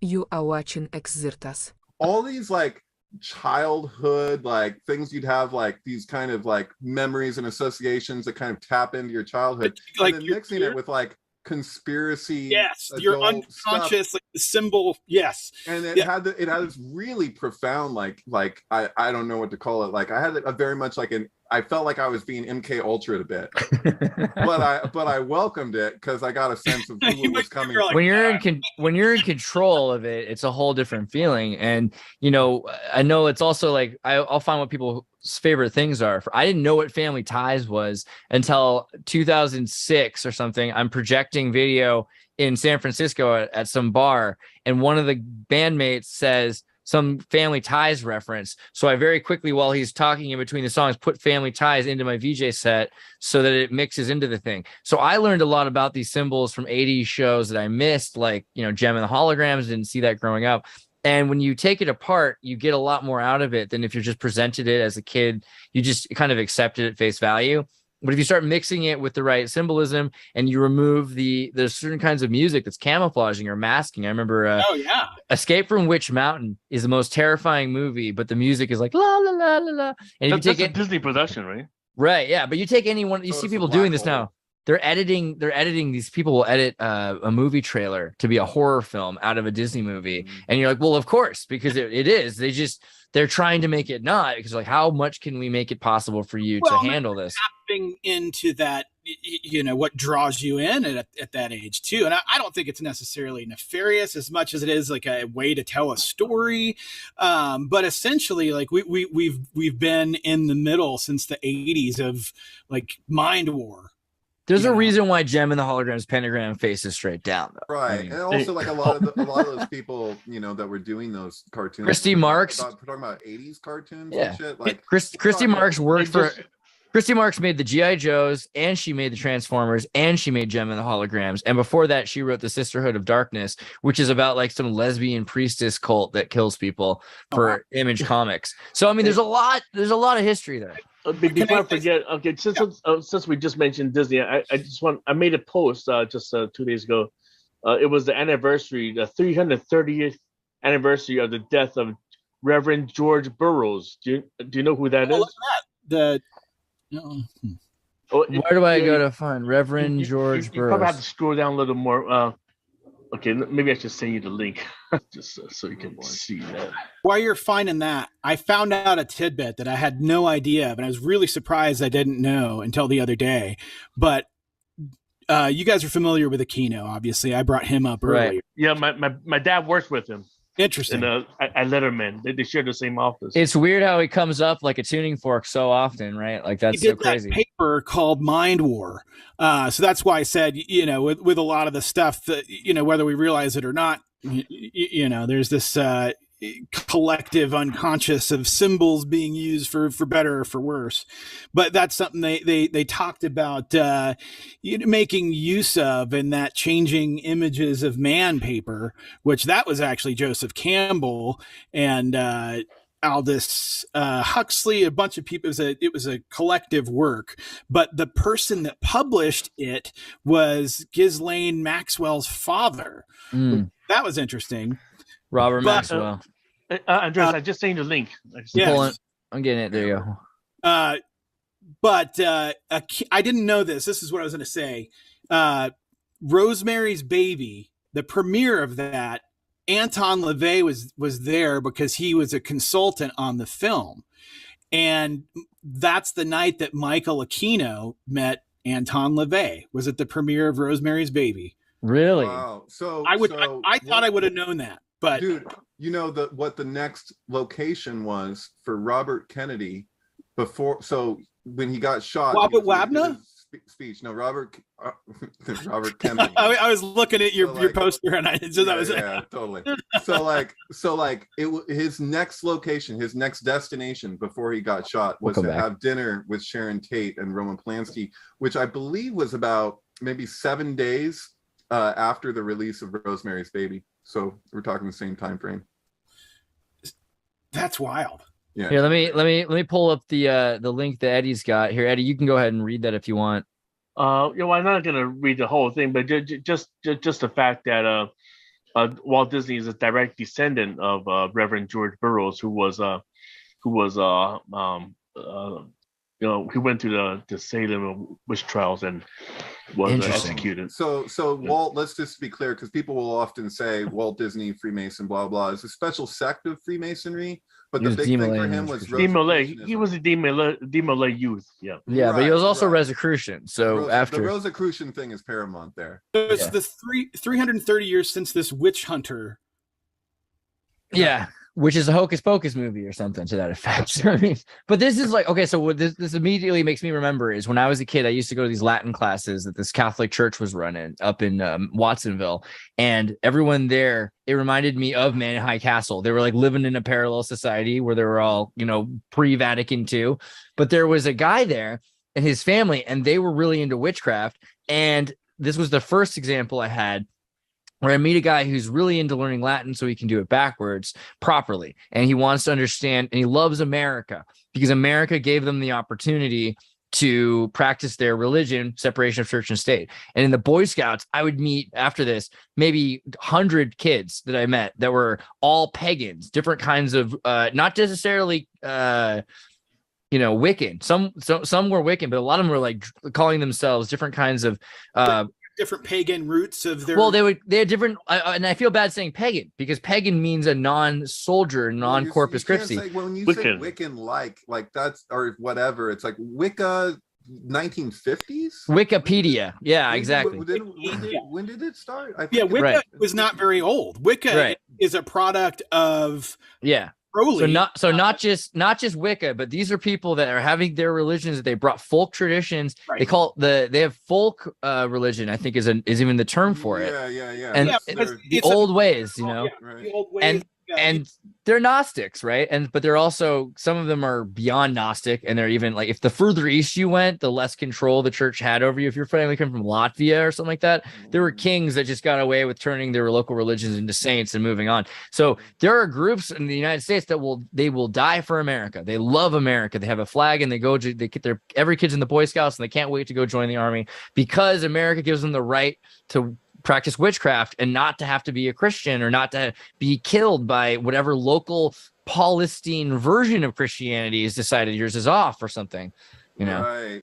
You are watching Xirtus. All these like childhood like things you'd have, like these kind of like memories and associations that kind of tap into your childhood, and Like then your mixing it with like conspiracy yes, your adult stuff. unconscious, like the symbol. Yes, And yeah. it had this really profound like I don't know what to call it. Like I had a very much like I felt like I was being MK Ultra a bit, but I welcomed it because I got a sense of who it was coming You're like, from. When you're in control of it, it's a whole different feeling. And I know it's also like I'll find what people's favorite things are. I didn't know what Family Ties was until 2006 or something. I'm projecting video in San Francisco at some bar, and one of the bandmates says some Family Ties reference. So I very quickly, while he's talking in between the songs, put Family Ties into my VJ set so that it mixes into the thing. So I learned a lot about these symbols from 80s shows that I missed, like, Gem and the Holograms. Didn't see that growing up. And when you take it apart, you get a lot more out of it than if you're just presented it as a kid. You just kind of accept it at face value. But if you start mixing it with the right symbolism and you remove there's certain kinds of music that's camouflaging or masking. I remember oh yeah, Escape from Witch Mountain is the most terrifying movie, but the music is like la la la la la. And if you take that's a Disney production, right? right, yeah, but you take anyone, you see people doing this now. They're editing these people will edit a movie trailer to be a horror film out of a Disney movie. And you're like, well, of course, because it is. They're trying to make it not, because like, how much can we make it possible for you to handle this? Tapping into that, what draws you in at that age too. And I don't think it's necessarily nefarious as much as it is like a way to tell a story. But essentially, like we've been in the middle since the 80s of like mind war. There's a reason why Gem and the Holograms pentagram faces straight down, though. Right. And also like a lot of those people, that were doing those cartoons. Christy Marx. We're talking about 80s cartoons Yeah. and shit. Like Christy Marx worked for Christy Marx made the G.I. Joes, and she made the Transformers, and she made Gem and the Holograms. And before that, she wrote the Sisterhood of Darkness, which is about like some lesbian priestess cult that kills people for Image Comics. So I mean, there's a lot of history there. Before I forget, okay, since we just mentioned Disney, I made a post just 2 days ago. It was the 330th anniversary of the death of Reverend George Burroughs. Do you know who that is? Look at that. Where do I go to find Reverend George Burroughs? You probably have to scroll down a little more. Okay, maybe I should send you the link just so you can see that. While you're finding that, I found out a tidbit that I had no idea of, and I was really surprised I didn't know until the other day. But you guys are familiar with Aquino, obviously. I brought him up earlier. Right. Yeah, my dad works with him. Interesting. And I Letterman. They share the same office. It's weird how he comes up like a tuning fork so often, right? Like that's so crazy. That paper called Mind War. So that's why I said, with a lot of the stuff that, whether we realize it or not, there's this collective unconscious of symbols being used for better or for worse. But that's something they talked about making use of in that Changing Images of Man paper, which that was actually Joseph Campbell and Aldous Huxley, a bunch of people. It was a collective work, but the person that published it was Ghislaine Maxwell's father. That was interesting. Robert Maxwell. Andres, I just sent you the link. I'm getting it. There you go. But I didn't know this. This is what I was going to say. Rosemary's Baby, the premiere of that, Anton LaVey was there because he was a consultant on the film. And that's the night that Michael Aquino met Anton LaVey, was at the premiere of Rosemary's Baby. Really? Wow. So I thought I would have known that. But dude, what the next location was for Robert Kennedy before, so when he got shot, Robert Wagner speech. No, Robert Kennedy. I was looking at your poster and totally. His next location, his next destination before he got shot was to have dinner with Sharon Tate and Roman Polanski, which I believe was about maybe 7 days after the release of Rosemary's Baby. So we're talking the same time frame. That's wild. Yeah. Here, let me pull up the link that Eddie's got here. Eddie, you can go ahead and read that if you want. I'm not gonna read the whole thing, but just the fact that Walt Disney is a direct descendant of Reverend George Burroughs, who went to the Salem witch trials and was executed. So Walt, let's just be clear, because people will often say Walt Disney, Freemason, blah blah. It's a special sect of Freemasonry, but the big thing for him was Demolay. He was a Demolay youth. Yeah. Yeah, right, but he was also Rosicrucian. So after the Rosicrucian thing is paramount there. So it's the 330 years since this witch hunter. Yeah. Which is a Hocus Pocus movie or something to that effect. I mean, but this is like, okay, so what this immediately makes me remember is when I was a kid, I used to go to these Latin classes that this Catholic church was running up in Watsonville, and everyone there, it reminded me of Man High Castle. They were like living in a parallel society where they were all, pre-Vatican II, but there was a guy there and his family, and they were really into witchcraft. And this was the first example I had where I meet a guy who's really into learning Latin so he can do it backwards properly. And he wants to understand, and he loves America because America gave them the opportunity to practice their religion, separation of church and state. And in the Boy Scouts, I would meet after this, maybe 100 kids that I met that were all pagans, different kinds of, not necessarily, Wiccan. Some were Wiccan, but a lot of them were like calling themselves different kinds of, different pagan roots of their. Well, they had different, and I feel bad saying pagan because pagan means a non-soldier, non-corpus Christi. When you say Wiccan, like that's or whatever, it's like Wicca 1950s. Wikipedia, yeah, exactly. When did it start? Wicca was not very old. Wicca is a product of Crowley. So not just Wicca, but these are people that are having their religions that they brought folk traditions. Right. They have folk religion, I think is even the term for it. Yeah. And the old ways, the old ways. And they're Gnostics, right? But they're also, some of them are beyond Gnostic, and they're even like, if the further east you went, the less control the church had over you. If your family came from Latvia or something like that, there were kings that just got away with turning their local religions into saints and moving on. So there are groups in the United States that will die for America. They love America. They have a flag, and every kid's in the Boy Scouts, and they can't wait to go join the army because America gives them the right to practice witchcraft and not to have to be a Christian or not to be killed by whatever local Paulistine version of Christianity has decided yours is off or something, Right.